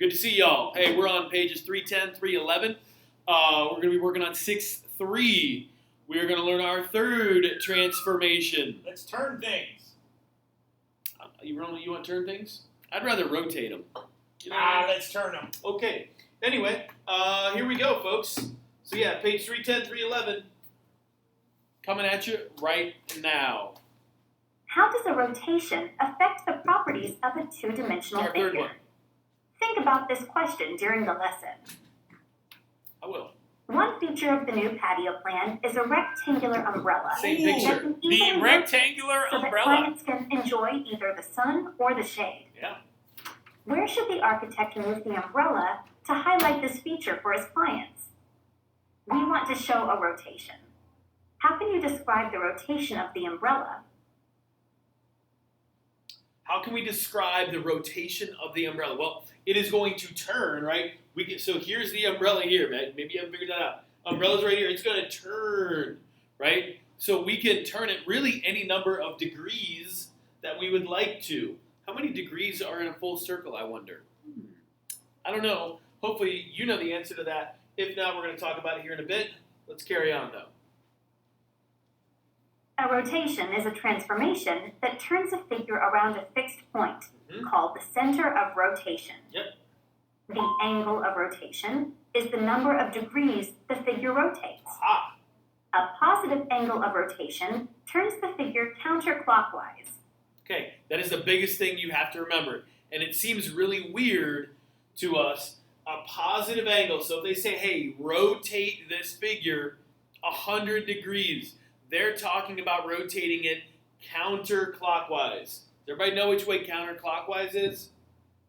Good to see y'all. Hey, we're on pages 310, 311. We're going to be working on 6.3. We are going to learn our third transformation. Let's turn things. You want to turn things? I'd rather rotate them. Let's turn them. Okay. Anyway, here we go, folks. So yeah, page 310, 311. Coming at you right now. How does a rotation affect the properties of a two-dimensional Our third figure? one. Think about this question during the lesson. I will. One feature of the new patio plan is a rectangular umbrella. Same that picture. can The easily rectangular rotate so that umbrella. clients can enjoy either the sun or the shade. Yeah. Where should the architect move the umbrella to highlight this feature for his clients? We want to show a rotation. How can you describe the rotation of the umbrella? How can we describe the rotation of the umbrella? Well, it is going to turn, right? So here's the umbrella here, man. Maybe you haven't figured that out. Umbrella's right here. It's going to turn, right? So we can turn it really any number of degrees that we would like to. How many degrees are in a full circle, I wonder? I don't know. Hopefully you know the answer to that. If not, we're going to talk about it here in a bit. Let's carry on, though. A rotation is a transformation that turns a figure around a fixed point, called the center of rotation. Yep. The angle of rotation is the number of degrees the figure rotates. Aha. A positive angle of rotation turns the figure counterclockwise. Okay, that is the biggest thing you have to remember. And it seems really weird to us, a positive angle. So if they say, hey, rotate this figure 100 degrees, they're talking about rotating it counterclockwise. Does everybody know which way counterclockwise is?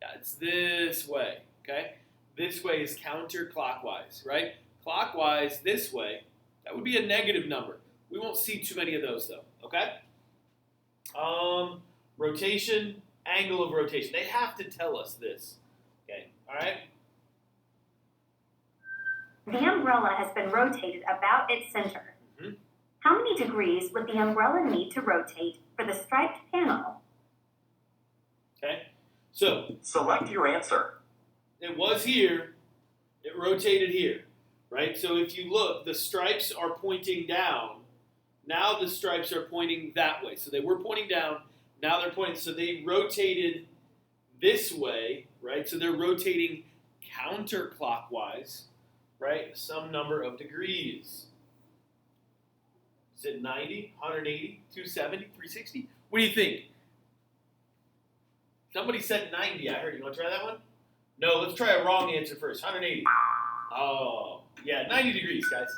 Yeah, it's this way, okay? This way is counterclockwise, right? Clockwise, this way, that would be a negative number. We won't see too many of those, though, okay? Rotation, angle of rotation. They have to tell us this, okay? All right? The umbrella has been rotated about its center. How many degrees would the umbrella need to rotate for the striped panel? Okay, so Select your answer. it was here, it rotated here, right? So if you look, the stripes are pointing down. Now the stripes are pointing that way. So they were pointing down, now they're pointing, so they rotated this way, right? So they're rotating counterclockwise, right? Some number of degrees. Is it 90, 180, 270, 360? What do you think? Somebody said 90, I heard. You want to try that one? No, let's try a wrong answer first. 180. Oh, yeah, 90 degrees, guys.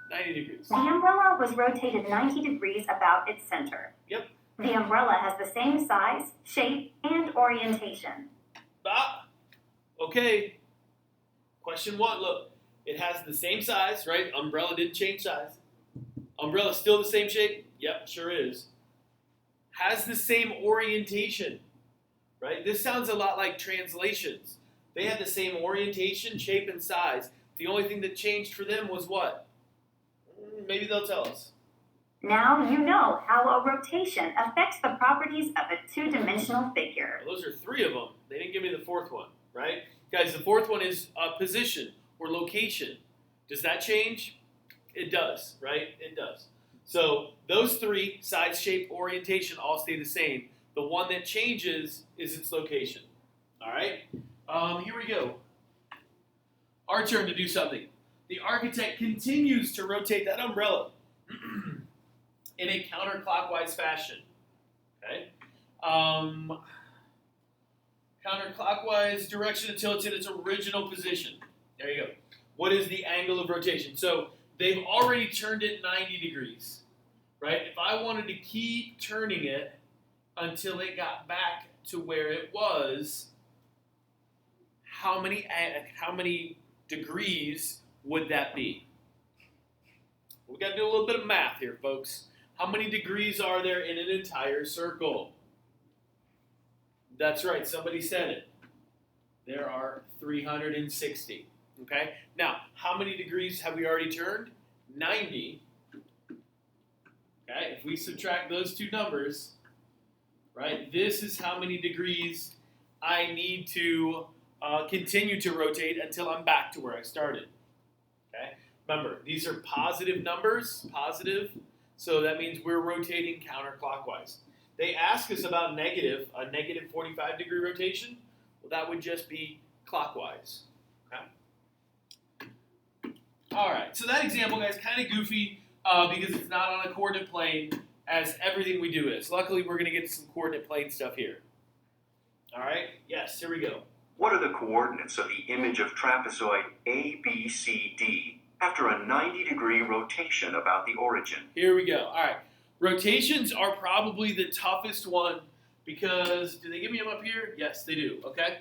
90 degrees. The umbrella was rotated 90 degrees about its center. Yep. The umbrella has the same size, shape, and orientation. Okay. Question one, look. It has the same size, right? Umbrella didn't change size. Umbrella still the same shape? Yep, sure is. Has the same orientation, right? This sounds a lot like translations. They had the same orientation, shape, and size. The only thing that changed for them was what? Maybe they'll tell us. Now you know how a rotation affects the properties of a two-dimensional figure. Well, those are three of them. They didn't give me the fourth one, right? Guys, the fourth one is position or location. Does that change? It does, right? It does. So those three, size, shape, orientation, all stay the same. The one that changes is its location. All right? Here we go. Our turn to do something. The architect continues to rotate that umbrella in a counterclockwise fashion. Okay? Counterclockwise direction until it's in its original position. There you go. What is the angle of rotation? So they've already turned it 90 degrees, right? If I wanted to keep turning it until it got back to where it was, how many degrees would that be? We got to do a little bit of math here, folks. How many degrees are there in an entire circle? That's right, somebody said it. There are 360. Okay? Now, how many degrees have we already turned? 90. Okay? If we subtract those two numbers, right, this is how many degrees I need to continue to rotate until I'm back to where I started. Okay? Remember, these are positive numbers, positive, so that means we're rotating counterclockwise. They ask us about negative, a negative 45-degree rotation. Well, that would just be clockwise. Okay? All right, so that example, guys, kind of goofy because it's not on a coordinate plane as everything we do is. Luckily, we're going to get some coordinate plane stuff here. All right, yes, here we go. What are the coordinates of the image of trapezoid ABCD after a 90-degree rotation about the origin? Here we go. All right. Rotations are probably the toughest one because, do they give me them up here? Yes, they do. Okay.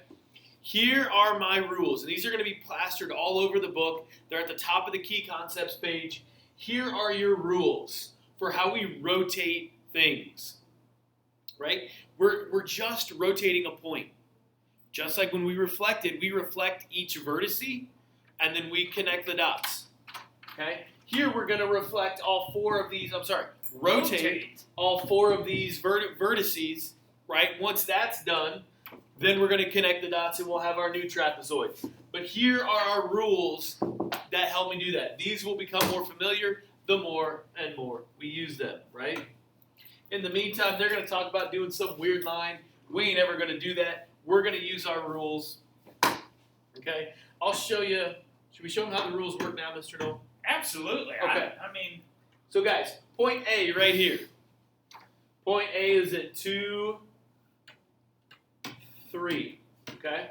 Here are my rules, and these are going to be plastered all over the book. They're at the top of the key concepts page. Here are your rules for how we rotate things. Right? We're just rotating a point. Just like when we reflected, we reflect each vertice, and then we connect the dots. Okay? Here we're going to reflect all four of these, rotate all four of these vertices, right? Once that's done, then we're going to connect the dots and we'll have our new trapezoid. But here are our rules that help me do that. These will become more familiar the more and more we use them, right? In the meantime, they're going to talk about doing some weird line. We ain't ever going to do that. We're going to use our rules. Okay? I'll show you. Should we show them how the rules work now, Mr. Noel? Absolutely. Okay. I mean, So guys, point A right here. Point A is at 2, 3. Okay?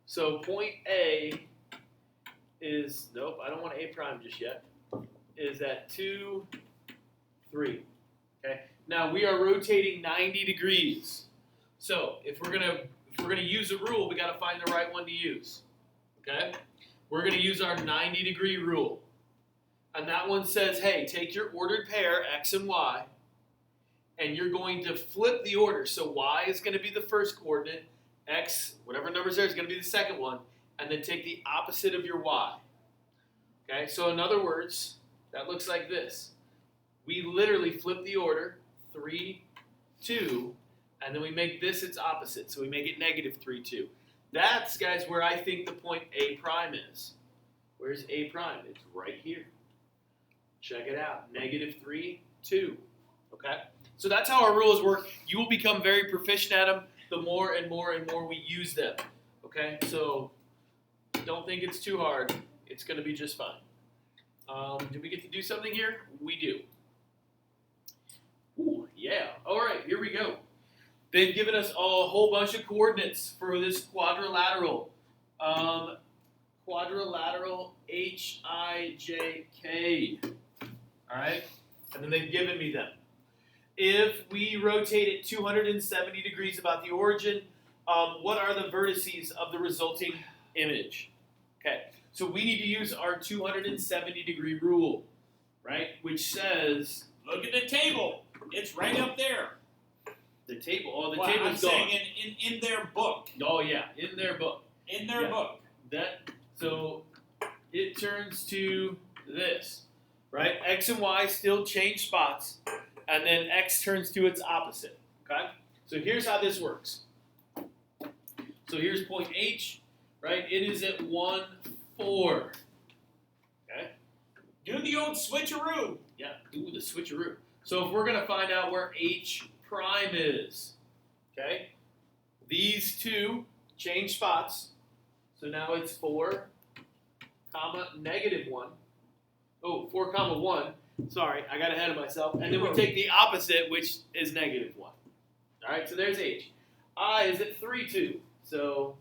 So point A is, nope, I don't want A prime just yet, is at 2, 3. Okay? Now we are rotating 90 degrees. So if we're gonna use a rule, we gotta find the right one to use. Okay? We're gonna use our 90-degree rule. And that one says, hey, take your ordered pair, X and Y, and you're going to flip the order. So Y is going to be the first coordinate, X, whatever number's there, is going to be the second one, and then take the opposite of your Y. Okay, so in other words, that looks like this. We literally flip the order, 3, 2, and then we make this its opposite. So we make it negative 3, 2. That's, guys, where I think the point A prime is. Where's A prime? It's right here. Check it out. Negative 3, 2. Okay? So that's how our rules work. You will become very proficient at them the more and more and more we use them. Okay? So don't think it's too hard. It's going to be just fine. Do we get to do something here? We do. Ooh, yeah. All right, here we go. They've given us a whole bunch of coordinates for this quadrilateral. Quadrilateral HIJK. All right? And then they've given me them. If we rotate it 270 degrees about the origin, what are the vertices of the resulting image? Okay, so we need to use our 270-degree rule, right? Which says... look at the table. It's right up there. The table. Oh, the well, table's I'm gone. saying in their book. Oh, yeah, in their book. In their book. So it turns to this, right? X and Y still change spots, and then X turns to its opposite, okay? So here's how this works. So here's point H, right? It is at 1, 4, okay? Do the old switcheroo. Yeah, do the switcheroo. So if we're going to find out where H prime is, okay? These two change spots. So now it's 4, comma, negative 1. Oh, 4, comma, 1. Sorry, I got ahead of myself. And then we take the opposite, which is negative 1. All right, so there's H. I is at 3, 2. So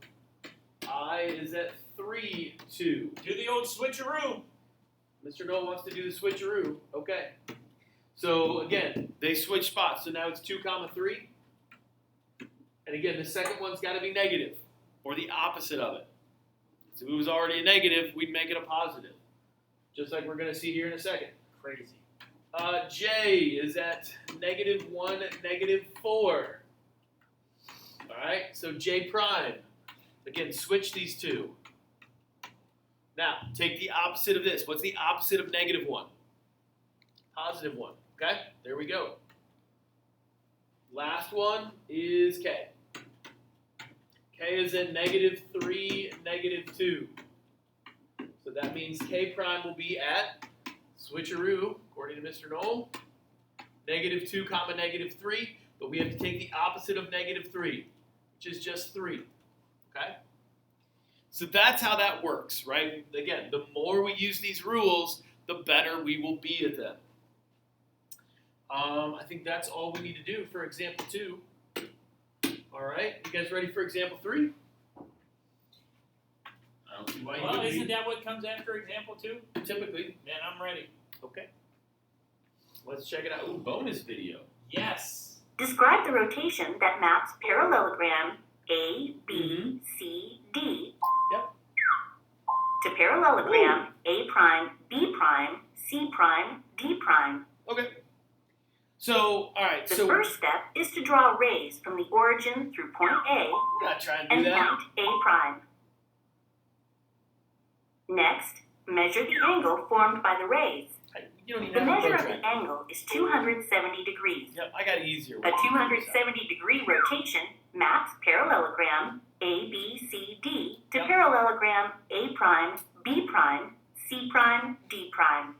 I is at 3, 2. Do the old switcheroo. Mr. Noel wants to do the switcheroo. Okay. So again, they switch spots. So now it's 2, comma, 3. And again, the second one's got to be negative, or the opposite of it. So if it was already a negative, we'd make it a positive. Just like we're going to see here in a second. Crazy. J is at negative 1, negative 4. All right, so J prime. Again, switch these two. Now, take the opposite of this. What's the opposite of negative 1? Positive 1. Okay, there we go. Last one is K. K is in -3, -2. So that means K prime will be at switcheroo, according to Mr. Knoll, -2 comma -3, but we have to take the opposite of -3, which is just 3, okay? So that's how that works, right? Again, the more we use these rules, the better we will be at them. I think that's all we need to do for example 2. All right, you guys ready for example 3? I don't see why you Well, wouldn't isn't be. that what comes after example 2? Typically. Then I'm ready. Okay. Let's check it out. Ooh, bonus video. Yes. Describe the rotation that maps parallelogram A, B, Mhm. C, D Yep. to parallelogram A prime, B prime, C prime, D prime. Okay. So, all right. The So first step is to draw rays from the origin through point A we're not trying to do and that. point A prime. Next, measure the angle formed by the rays. You don't The even have a measure of protractor. the angle is 270 degrees. Yep, I got easier. A ones. 270-degree rotation maps parallelogram A, B, C, D to Yep. parallelogram A prime, B prime, C prime, D prime.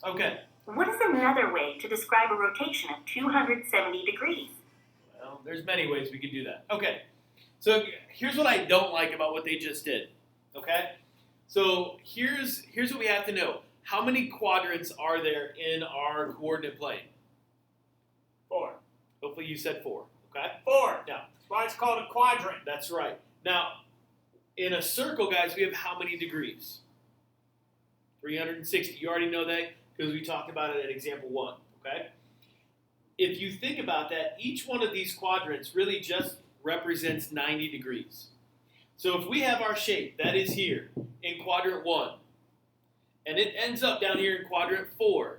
Okay. What is another way to describe a rotation of 270 degrees? Well, there's many ways we could do that. Okay. So here's what I don't like about what they just did. Okay. So here's what we have to know. How many quadrants are there in our coordinate plane? 4. Hopefully you said 4. Okay. 4. Yeah. That's why it's called a quadrant. That's right. Now, in a circle, guys, we have how many degrees? 360. You already know that because we talked about it at example 1. Okay. If you think about that, each one of these quadrants really just represents 90 degrees. So if we have our shape that is here in quadrant 1, and it ends up down here in quadrant 4.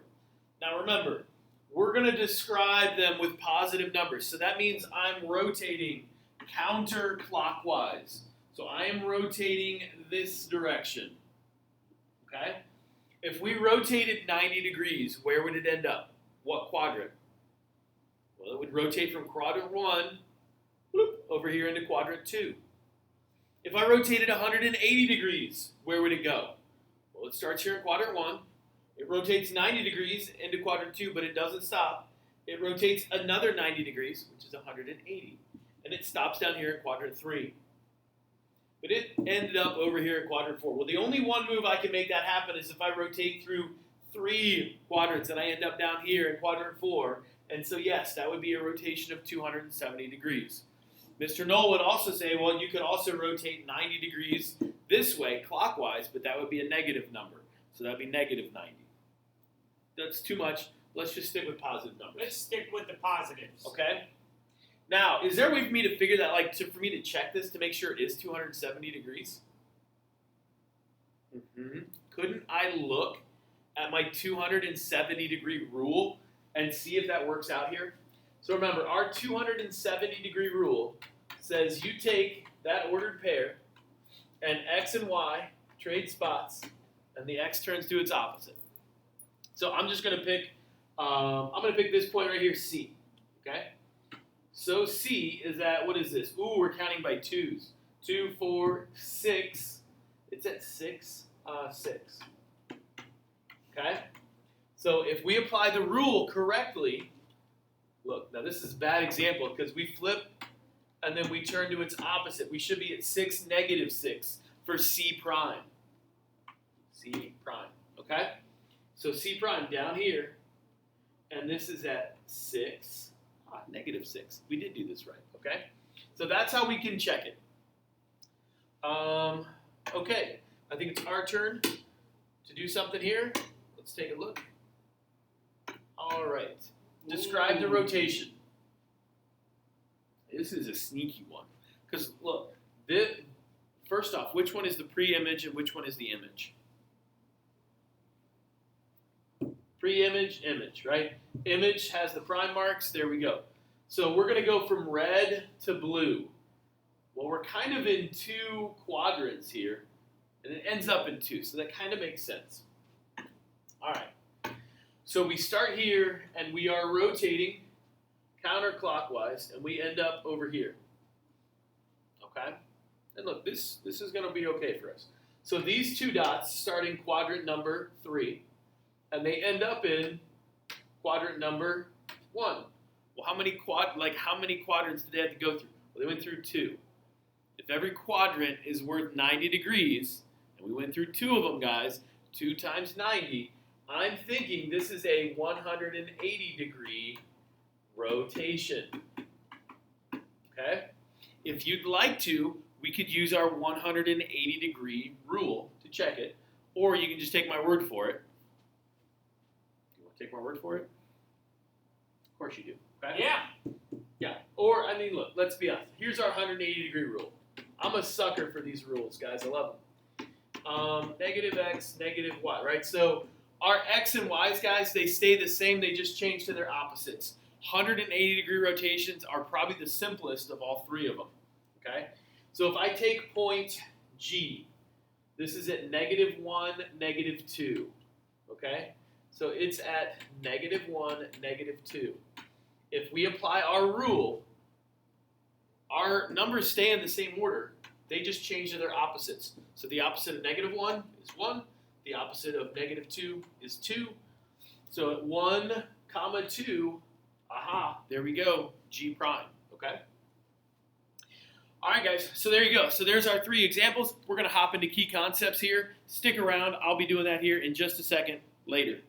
Now remember, we're going to describe them with positive numbers. So that means I'm rotating counterclockwise. So I am rotating this direction. Okay? If we rotated 90 degrees, where would it end up? What quadrant? Well, it would rotate from quadrant 1 over here into quadrant 2. If I rotated 180 degrees, where would it go? Well, it starts here in quadrant 1. It rotates 90 degrees into quadrant 2, but it doesn't stop. It rotates another 90 degrees, which is 180. And it stops down here in quadrant 3. But it ended up over here in quadrant 4. Well, the only one move I can make that happen is if I rotate through 3 quadrants and I end up down here in quadrant 4. And so, yes, that would be a rotation of 270 degrees. Mr. Knoll would also say, well, you could also rotate 90 degrees this way, clockwise, but that would be a negative number. So that would be -90. That's too much. Let's just stick with positive numbers. Let's stick with the positives. Okay? Now, is there a way for me to figure that, for me to check this to make sure it is 270 degrees? Couldn't I look at my 270 degree rule and see if that works out here? So remember, our 270 degree rule says you take that ordered pair and X and Y trade spots and the X turns to its opposite. So I'm just going to pick, this point right here, C, okay? So C is at, what is this? Ooh, we're counting by 2s. 2, 4, 6. It's at 6, 6. Okay? So if we apply the rule correctly, look, now this is a bad example because we flip and then we turn to its opposite. We should be at 6, -6 for C prime. C prime, okay? So C prime down here, and this is at 6, -6. We did do this right, okay? So that's how we can check it. Okay, I think it's our turn to do something here. Let's take a look. All right, describe the rotation. This is a sneaky one. Because look, first off, which one is the pre-image and which one is the image? Pre-image, image, right? Image has the prime marks. There we go. So we're going to go from red to blue. Well, we're kind of in 2 quadrants here, and it ends up in 2, so that kind of makes sense. All right. So we start here, and we are rotating counterclockwise, and we end up over here. Okay? And look, this is going to be okay for us. So these two dots start in quadrant number 3, and they end up in quadrant number 1. Well, how many quadrants did they have to go through? Well, they went through 2. If every quadrant is worth 90 degrees, and we went through 2 of them, guys, 2 times 90, I'm thinking this is a 180 degree rotation. Okay? If you'd like to, we could use our 180 degree rule to check it, or you can just take my word for it. You want to take my word for it? Of course you do. Okay? Yeah. Yeah. Or, I mean, look, let's be honest. Here's our 180 degree rule. I'm a sucker for these rules, guys. I love them. Negative x, negative y, right? So our x and y's, guys, they stay the same. They just change to their opposites. 180 degree rotations are probably the simplest of all 3 of them. Okay? So if I take point G, this is at -1, -2. Okay? So it's at -1, -2. If we apply our rule, our numbers stay in the same order. They just change to their opposites. So the opposite of -1 is 1. The opposite of -2 is 2. So at 1, 2, aha, there we go, G prime, okay? All right, guys, so there you go. So there's our 3 examples. We're going to hop into key concepts here. Stick around. I'll be doing that here in just a second later.